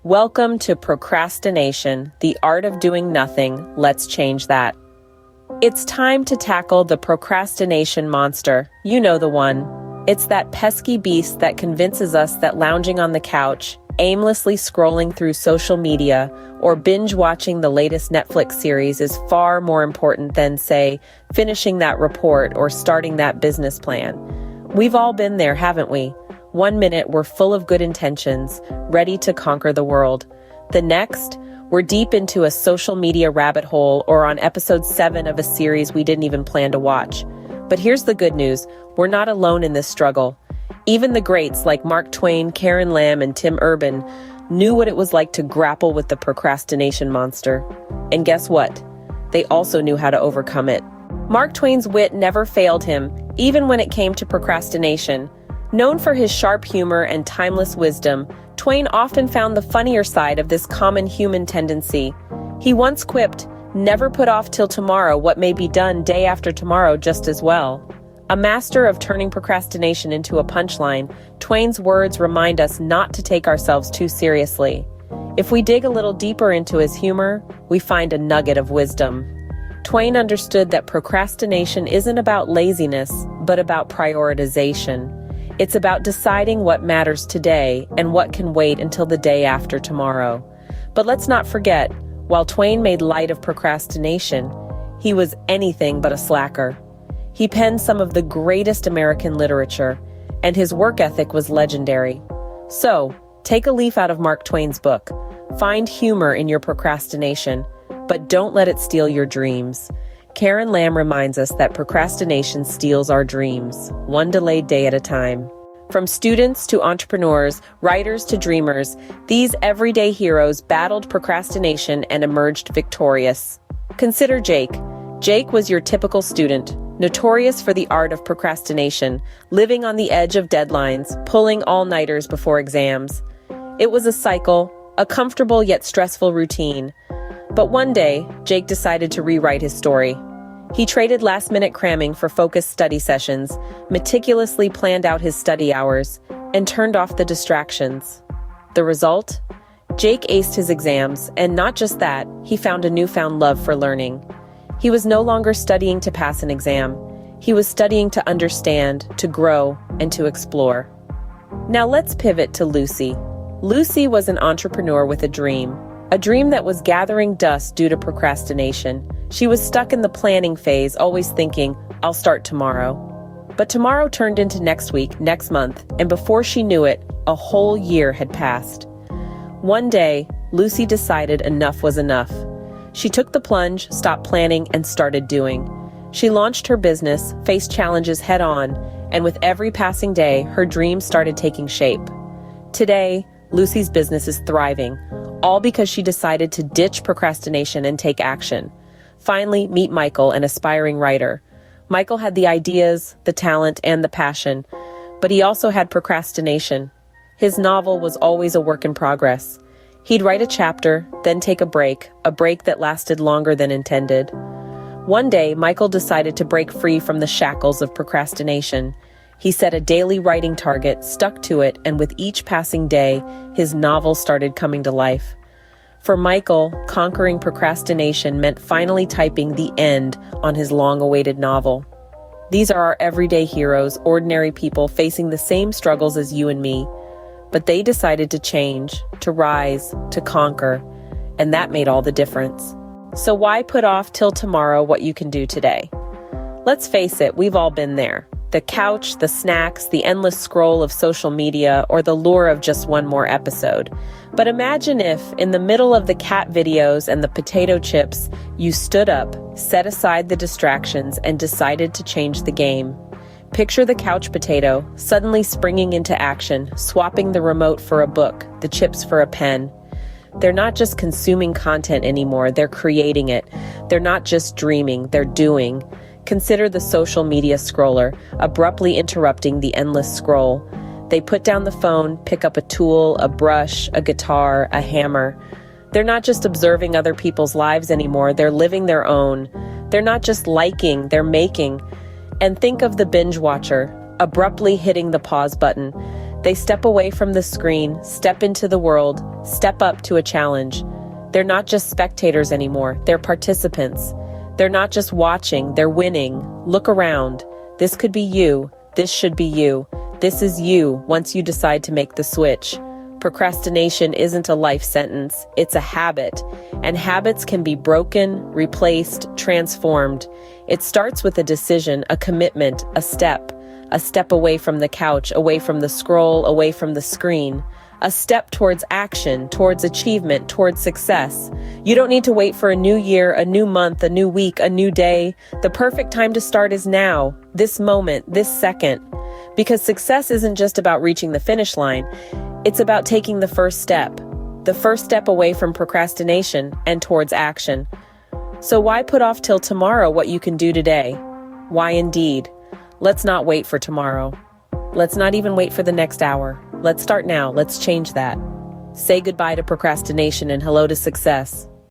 Welcome to Procrastination, the art of doing nothing. Let's change that. It's time to tackle the procrastination monster. You know the one. It's that pesky beast that convinces us that lounging on the couch, aimlessly scrolling through social media, or binge-watching the latest Netflix series is far more important than, say, finishing that report or starting that business plan. We've all been there, haven't we? 1 minute, we're full of good intentions, ready to conquer the world. The next, we're deep into a social media rabbit hole or on episode 7 of a series we didn't even plan to watch. But here's the good news, we're not alone in this struggle. Even the greats like Mark Twain, Karen Lamb, and Tim Urban knew what it was like to grapple with the procrastination monster. And guess what? They also knew how to overcome it. Mark Twain's wit never failed him, even when it came to procrastination. Known for his sharp humor and timeless wisdom, Twain often found the funnier side of this common human tendency. He once quipped, "Never put off till tomorrow what may be done day after tomorrow just as well." A master of turning procrastination into a punchline, Twain's words remind us not to take ourselves too seriously. If we dig a little deeper into his humor, we find a nugget of wisdom. Twain understood that procrastination isn't about laziness, but about prioritization. It's about deciding what matters today and what can wait until the day after tomorrow. But let's not forget, while Twain made light of procrastination, he was anything but a slacker. He penned some of the greatest American literature, and his work ethic was legendary. So, take a leaf out of Mark Twain's book. Find humor in your procrastination, but don't let it steal your dreams. Karen Lamb reminds us that procrastination steals our dreams, one delayed day at a time. From students to entrepreneurs, writers to dreamers, these everyday heroes battled procrastination and emerged victorious. Consider Jake. Jake was your typical student, notorious for the art of procrastination, living on the edge of deadlines, pulling all-nighters before exams. It was a cycle, a comfortable yet stressful routine. But one day, Jake decided to rewrite his story. He traded last-minute cramming for focused study sessions, meticulously planned out his study hours, and turned off the distractions. The result? Jake aced his exams, and not just that, he found a newfound love for learning. He was no longer studying to pass an exam. He was studying to understand, to grow, and to explore. Now let's pivot to Lucy. Lucy was an entrepreneur with a dream that was gathering dust due to procrastination. She was stuck in the planning phase, always thinking, "I'll start tomorrow." But tomorrow turned into next week, next month, and before she knew it, a whole year had passed. One day, Lucy decided enough was enough. She took the plunge, stopped planning, and started doing. She launched her business, faced challenges head-on, and with every passing day, her dreams started taking shape. Today, Lucy's business is thriving, all because she decided to ditch procrastination and take action. Finally, meet Michael, an aspiring writer. Michael had the ideas, the talent, and the passion, but he also had procrastination. His novel was always a work in progress. He'd write a chapter, then take a break that lasted longer than intended. One day, Michael decided to break free from the shackles of procrastination. He set a daily writing target, stuck to it, and with each passing day, his novel started coming to life. For Michael, conquering procrastination meant finally typing the end on his long-awaited novel. These are our everyday heroes, ordinary people facing the same struggles as you and me. But they decided to change, to rise, to conquer, and that made all the difference. So why put off till tomorrow what you can do today? Let's face it, we've all been there. The couch, the snacks, the endless scroll of social media, or the lure of just one more episode. But imagine if, in the middle of the cat videos and the potato chips, you stood up, set aside the distractions, and decided to change the game. Picture the couch potato, suddenly springing into action, swapping the remote for a book, the chips for a pen. They're not just consuming content anymore, they're creating it. They're not just dreaming, they're doing. Consider the social media scroller, abruptly interrupting the endless scroll. They put down the phone, pick up a tool, a brush, a guitar, a hammer. They're not just observing other people's lives anymore, they're living their own. They're not just liking, they're making. And think of the binge watcher, abruptly hitting the pause button. They step away from the screen, step into the world, step up to a challenge. They're not just spectators anymore, they're participants. They're not just watching, they're winning. Look around. This could be you. This should be you. This is you once you decide to make the switch. Procrastination isn't a life sentence, it's a habit. And habits can be broken, replaced, transformed. It starts with a decision, a commitment, a step away from the couch, away from the scroll, away from the screen. A step towards action, towards achievement, towards success. You don't need to wait for a new year, a new month, a new week, a new day. The perfect time to start is now, this moment, this second. Because success isn't just about reaching the finish line. It's about taking the first step away from procrastination and towards action. So why put off till tomorrow what you can do today? Why indeed? Let's not wait for tomorrow. Let's not even wait for the next hour. Let's start now. Let's change that. Say goodbye to procrastination and hello to success.